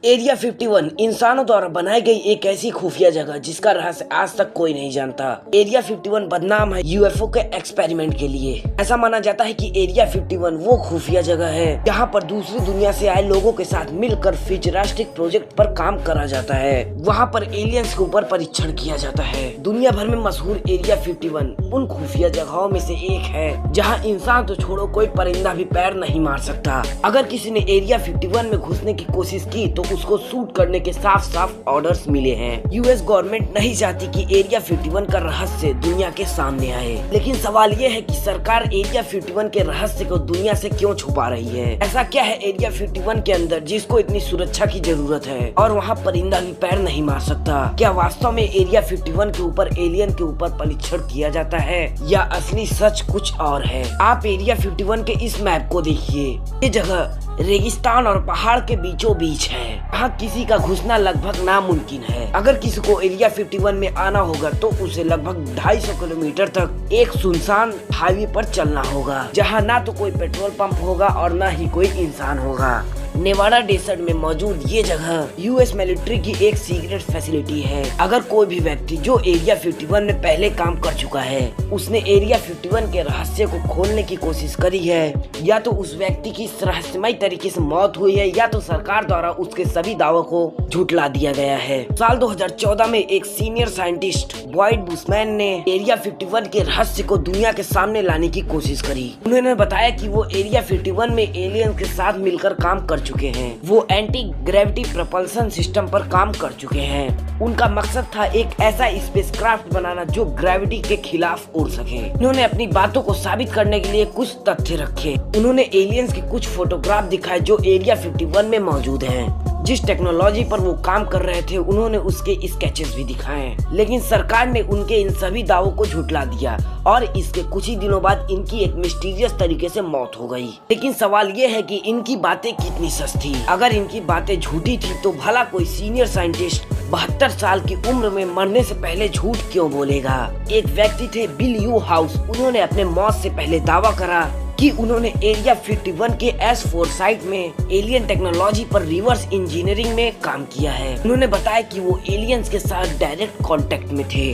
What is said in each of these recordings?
Area 51 इंसानों द्वारा बनाई गई एक ऐसी खुफिया जगह जिसका रहस्य आज तक कोई नहीं जानता। एरिया 51 बदनाम है यूएफओ के एक्सपेरिमेंट के लिए। ऐसा माना जाता है कि एरिया 51 वो खुफिया जगह है जहां पर दूसरी दुनिया से आए लोगों के साथ मिलकर फ्यूचरिस्टिक प्रोजेक्ट पर काम करा जाता है। वहां पर एलियंस के ऊपर परीक्षण किया जाता है। दुनिया भर में मशहूर एरिया 51 उन खुफिया जगहों में से एक है जहाँ इंसान तो छोड़ो कोई परिंदा भी पैर नहीं मार सकता। अगर किसी ने एरिया 51 में घुसने की कोशिश की तो उसको शूट करने के साफ साफ ऑर्डर्स मिले हैं। यूएस गवर्नमेंट नहीं चाहती कि एरिया 51 का रहस्य दुनिया के सामने आए, लेकिन सवाल ये है कि सरकार एरिया 51 के रहस्य को दुनिया से क्यों छुपा रही है। ऐसा क्या है एरिया 51 के अंदर जिसको इतनी सुरक्षा की जरूरत है और वहाँ परिंदा भी पैर नहीं मार सकता। क्या वास्तव में एरिया 51 के ऊपर एलियन के ऊपर परीक्षण किया जाता है या असली सच कुछ और है। आप एरिया 51 के इस मैप को देखिए। ये जगह रेगिस्तान और पहाड़ के बीचों बीच है। यहाँ किसी का घुसना लगभग नामुमकिन है। अगर किसी को एरिया 51 में आना होगा तो उसे लगभग 250 किलोमीटर तक एक सुनसान हाईवे पर चलना होगा, जहाँ ना तो कोई पेट्रोल पंप होगा और ना ही कोई इंसान होगा। नेवाडा डेजर्ट में मौजूद ये जगह यूएस मिलिट्री की एक सीक्रेट फैसिलिटी है। अगर कोई भी व्यक्ति जो एरिया 51 में पहले काम कर चुका है उसने एरिया 51 के रहस्य को खोलने की कोशिश करी है, या तो उस व्यक्ति की रहस्यमय तरीके से मौत हुई है या तो सरकार द्वारा उसके सभी दावों को झुठला दिया गया है। साल 2014 में एक सीनियर साइंटिस्ट बॉयड बुशमैन ने एरिया 51 के रहस्य को दुनिया के सामने लाने की कोशिश करी। उन्होंने बताया कि वो एरिया 51 में एलियन के साथ मिलकर काम कर चुके हैं। वो एंटी ग्रेविटी प्रपल्सन सिस्टम पर काम कर चुके हैं। उनका मकसद था एक ऐसा स्पेसक्राफ्ट बनाना जो ग्रेविटी के खिलाफ उड़ सके। उन्होंने अपनी बातों को साबित करने के लिए कुछ तथ्य रखे। उन्होंने एलियंस के कुछ फोटोग्राफ दिखाए जो एरिया 51 में मौजूद हैं। जिस टेक्नोलॉजी पर वो काम कर रहे थे उन्होंने उसके स्केचेस भी दिखाए, लेकिन सरकार ने उनके इन सभी दावों को झुठला दिया और इसके कुछ ही दिनों बाद इनकी एक मिस्टीरियस तरीके से मौत हो गई। लेकिन सवाल ये है कि इनकी बातें कितनी सच थी। अगर इनकी बातें झूठी थी तो भला कोई सीनियर साइंटिस्ट 72 साल की उम्र में मरने से पहले झूठ क्यों बोलेगा। एक व्यक्ति थे बिल यू हाउस। उन्होंने अपने मौत से पहले दावा करा कि उन्होंने एरिया 51 के S4 साइट में एलियन टेक्नोलॉजी पर रिवर्स इंजीनियरिंग में काम किया है। उन्होंने बताया कि वो एलियंस के साथ डायरेक्ट कांटेक्ट में थे।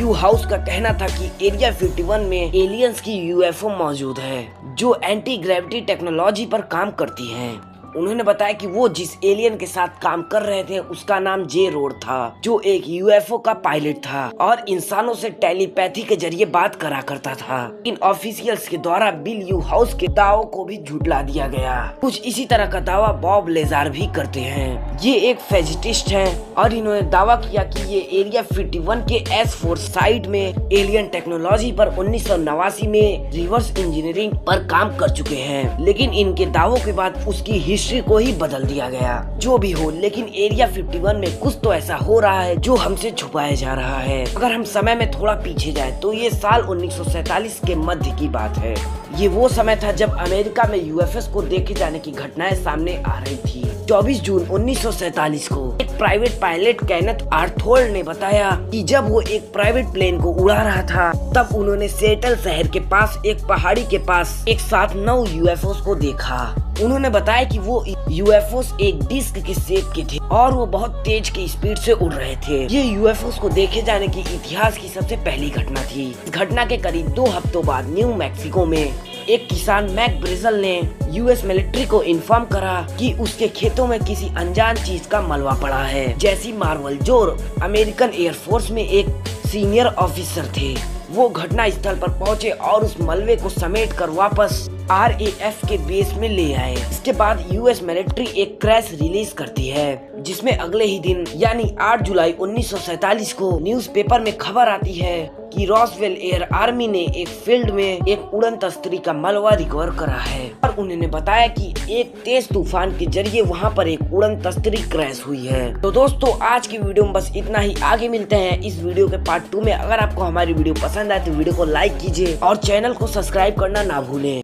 यू हाउस का कहना था कि एरिया 51 में एलियंस की यूएफओ मौजूद है जो एंटी ग्रेविटी टेक्नोलॉजी पर काम करती हैं। उन्होंने बताया कि वो जिस एलियन के साथ काम कर रहे थे उसका नाम जे रोड था, जो एक यूएफओ का पायलट था और इंसानों से टेलीपैथी के जरिए बात करा करता था। इन ऑफिशियल्स के द्वारा बिल यू हाउस के दावों को भी झुठला दिया गया। कुछ इसी तरह का दावा बॉब लेजार भी करते हैं। ये एक फिजिसिस्ट हैं और इन्होंने दावा किया कि ये एरिया 51 के S4 साइट में एलियन टेक्नोलॉजी पर 1989 में रिवर्स इंजीनियरिंग पर काम कर चुके हैं, लेकिन इनके दावों के बाद उसकी हिस्ट्री को ही बदल दिया गया। जो भी हो, लेकिन एरिया 51 में कुछ तो ऐसा हो रहा है जो हमसे छुपाया जा रहा है। अगर हम समय में थोड़ा पीछे जाएं तो ये साल 1947 के मध्य की बात है। ये वो समय था जब अमेरिका में यूएफओ को देखे जाने की घटनाएं सामने आ रही थी। 24 जून 1947 को एक प्राइवेट पायलट केनेथ आर्थोल्ड ने बताया कि जब वो एक प्राइवेट प्लेन को उड़ा रहा था तब उन्होंने सेटल शहर के पास एक पहाड़ी के पास एक साथ 9 यूएफओ को देखा। उन्होंने बताया कि वो यूएफओ एक डिस्क के शेप के थे और वो बहुत तेज की स्पीड से उड़ रहे थे। ये यूएफओ को देखे जाने की इतिहास की सबसे पहली घटना थी। इस घटना के करीब 2 हफ्तों बाद न्यू मैक्सिको में एक किसान मैक ब्रेजल ने यूएस मिलिट्री को इन्फॉर्म करा कि उसके खेतों में किसी अनजान चीज का मलबा पड़ा है, जैसी मार्वल, जो अमेरिकन एयरफोर्स में एक सीनियर ऑफिसर थे। वो घटना स्थल पर पहुंचे और उस मलबे को समेट कर वापस RAF के बेस में ले आए। इसके बाद यूएस मिलिट्री एक क्रैश रिलीज करती है जिसमें अगले ही दिन यानी 8 जुलाई 1947 को न्यूज़पेपर में खबर आती है कि रॉसवेल एयर आर्मी ने एक फील्ड में एक उड़न तस्तरी का मलबा रिकवर करा है और उन्होंने बताया कि एक तेज तूफान के जरिए वहां पर एक उड़न तस्तरी क्रैश हुई है। तो दोस्तों, आज की वीडियो में बस इतना ही। आगे मिलते हैं इस वीडियो के पार्ट 2 में। अगर आपको हमारी वीडियो पसंद आए तो वीडियो को लाइक कीजिए और चैनल को सब्सक्राइब करना ना भूलें।